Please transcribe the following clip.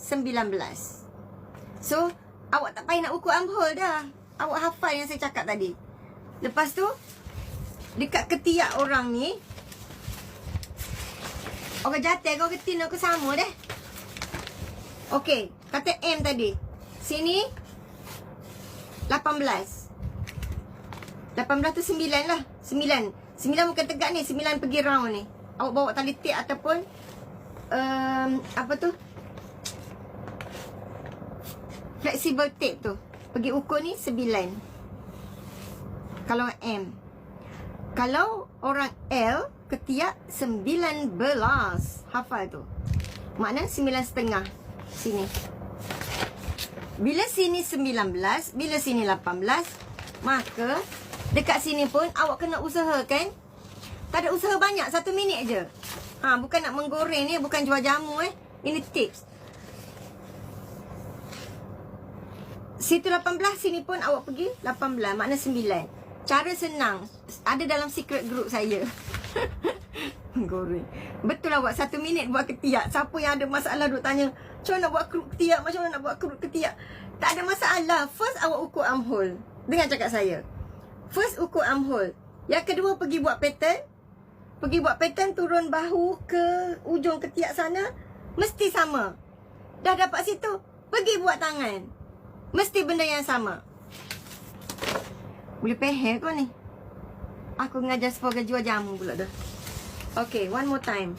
19. So, awak tak payah nak ukur armhole dah. Awak hafal yang saya cakap tadi. Lepas tu, dekat ketiak orang ni, orang jatuh kau ketin aku sama deh. Okey, kata M tadi. Sini 18. 18 tu 9 lah. 9 bukan tegak ni, 9 pergi round ni. Awak bawa tali tape ataupun apa tu? Flexible tape tu. Pergi ukur ni 9. Kalau M. Kalau orang L, ketiak 19. Hafal tu. Makna 9,5. Sini. Bila sini 19, bila sini 18, maka dekat sini pun awak kena usahakan. Tak ada usaha banyak, 1 minit je. Bukan nak menggoreng ni, bukan jual jamu Ini tips. Situ 18, sini pun awak pergi 18, makna 9. Cara senang, ada dalam secret group saya. Goreng. Betul lah buat 1 minit buat ketiak. Siapa yang ada masalah duk tanya, macam mana nak buat keruk ketiak, macam mana nak buat keruk ketiak. Tak ada masalah. First awak ukur armhole. Dengar cakap saya. First ukur armhole. Yang kedua pergi buat pattern. Pergi buat pattern turun bahu ke ujung ketiak sana. Mesti sama. Dah dapat situ, pergi buat tangan. Mesti benda yang sama. Boleh peher kau ni. Aku mengajar sebagai jual jamu pula dah. Okay, one more time.